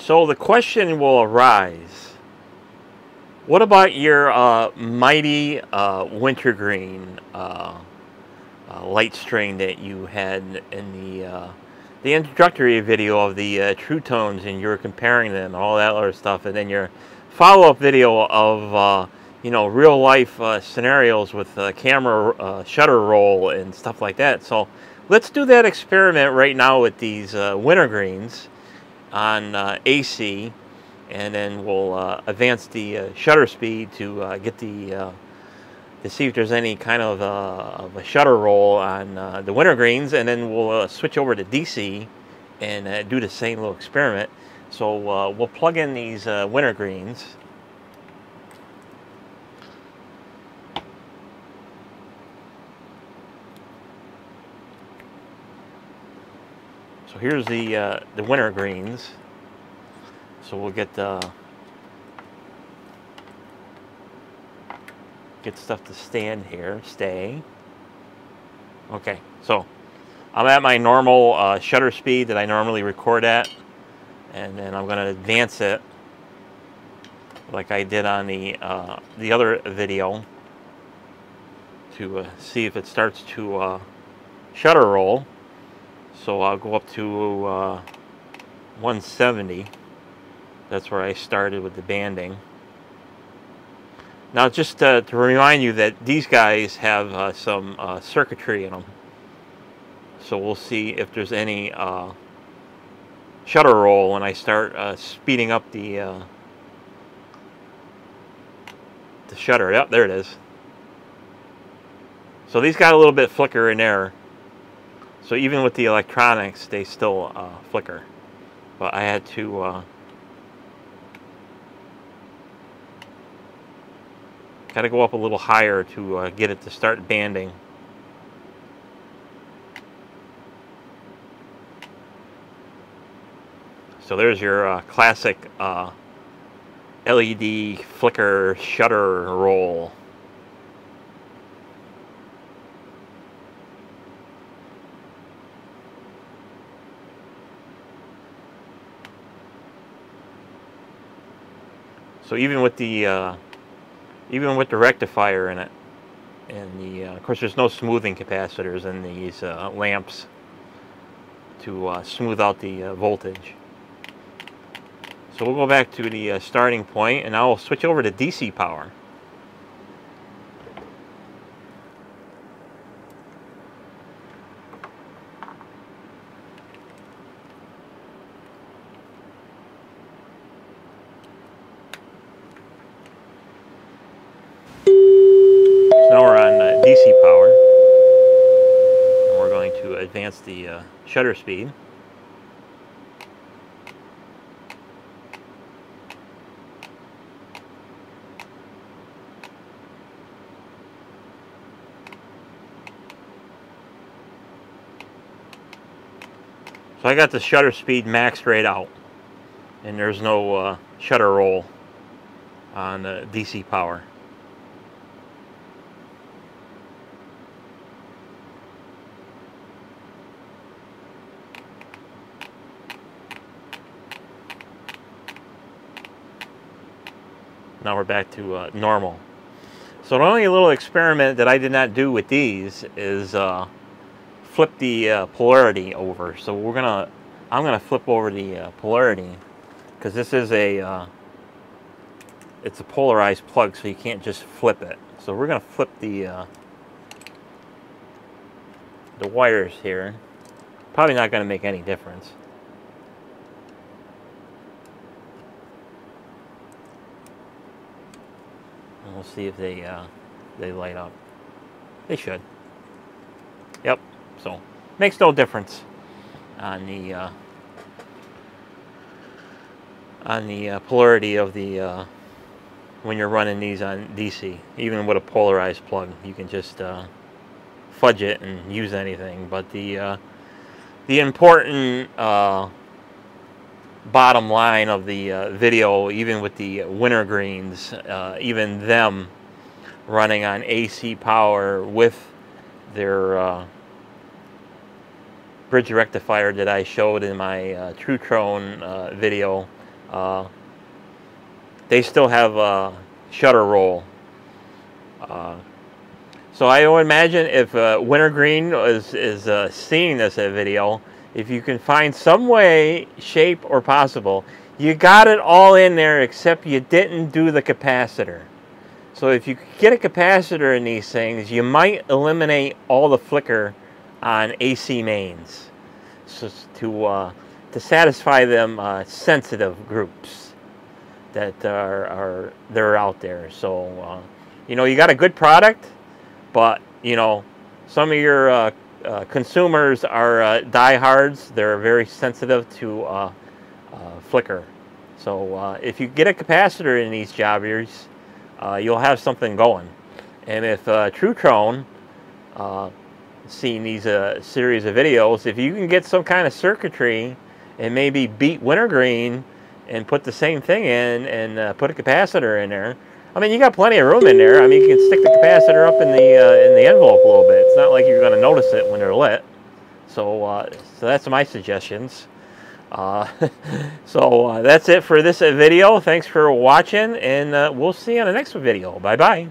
So the question will arise, what about your mighty wintergreen light string that you had in the introductory video of the True Tones, and you were comparing them and all that other stuff, and then your follow-up video of you know, real life scenarios with camera shutter roll and stuff like that. So let's do that experiment right now with these wintergreens on AC, and then we'll advance the shutter speed to get the to see if there's any kind of a shutter roll on the wintergreens, and then we'll switch over to DC and do the same little experiment. So we'll plug in these wintergreens. So here's the wintergreens. So we'll get stuff to stand here, stay. Okay, so I'm at my normal shutter speed that I normally record at, and then I'm going to advance it like I did on the other video to see if it starts to shutter roll. So I'll go up to 170. That's where I started with the banding. Now, just to remind you that these guys have some circuitry in them. So we'll see if there's any shutter roll when I start speeding up the shutter. Yep, there it is. So these got a little bit flicker in there. So even with the electronics, they still flicker. But I had to got to go up a little higher to get it to start banding. So there's your classic LED flicker shutter roll. So even with the rectifier in it, and of course there's no smoothing capacitors in these lamps to smooth out the voltage. So we'll go back to the starting point, and now we'll switch over to DC power. Now we're on DC power, and we're going to advance the shutter speed. So I got the shutter speed maxed right out, and there's no shutter roll on DC power. Now we're back to normal. So the only little experiment that I did not do with these is flip the polarity over. So I'm gonna flip over the polarity, because this is it's a polarized plug, so you can't just flip it. So we're gonna flip the wires here. Probably not gonna make any difference. And we'll see if they light up. They should. Yep. So makes no difference on the polarity of the when you're running these on DC. Even with a polarized plug, you can just fudge it and use anything. But the important bottom line of the video, even with the wintergreens, even them running on AC power with their bridge rectifier that I showed in my True Tone video, they still have shutter roll. So I would imagine if Wintergreen is seeing this video, if you can find some way, shape, or possible, you got it all in there except you didn't do the capacitor. So if you get a capacitor in these things, you might eliminate all the flicker on AC mains, so to satisfy them sensitive groups that are out there. So you know, you got a good product, but you know, some of your consumers are diehards. They're very sensitive to flicker. So if you get a capacitor in these jobbers, you'll have something going. And if Truetrone, seeing these series of videos, if you can get some kind of circuitry and maybe beat Wintergreen and put the same thing in and put a capacitor in there, I mean, you got plenty of room in there. I mean, you can stick the capacitor up in the envelope a little bit. It's not like you're going to notice it when they're lit. So so that's my suggestions. So that's it for this video. Thanks for watching, and we'll see you on the next video. Bye bye.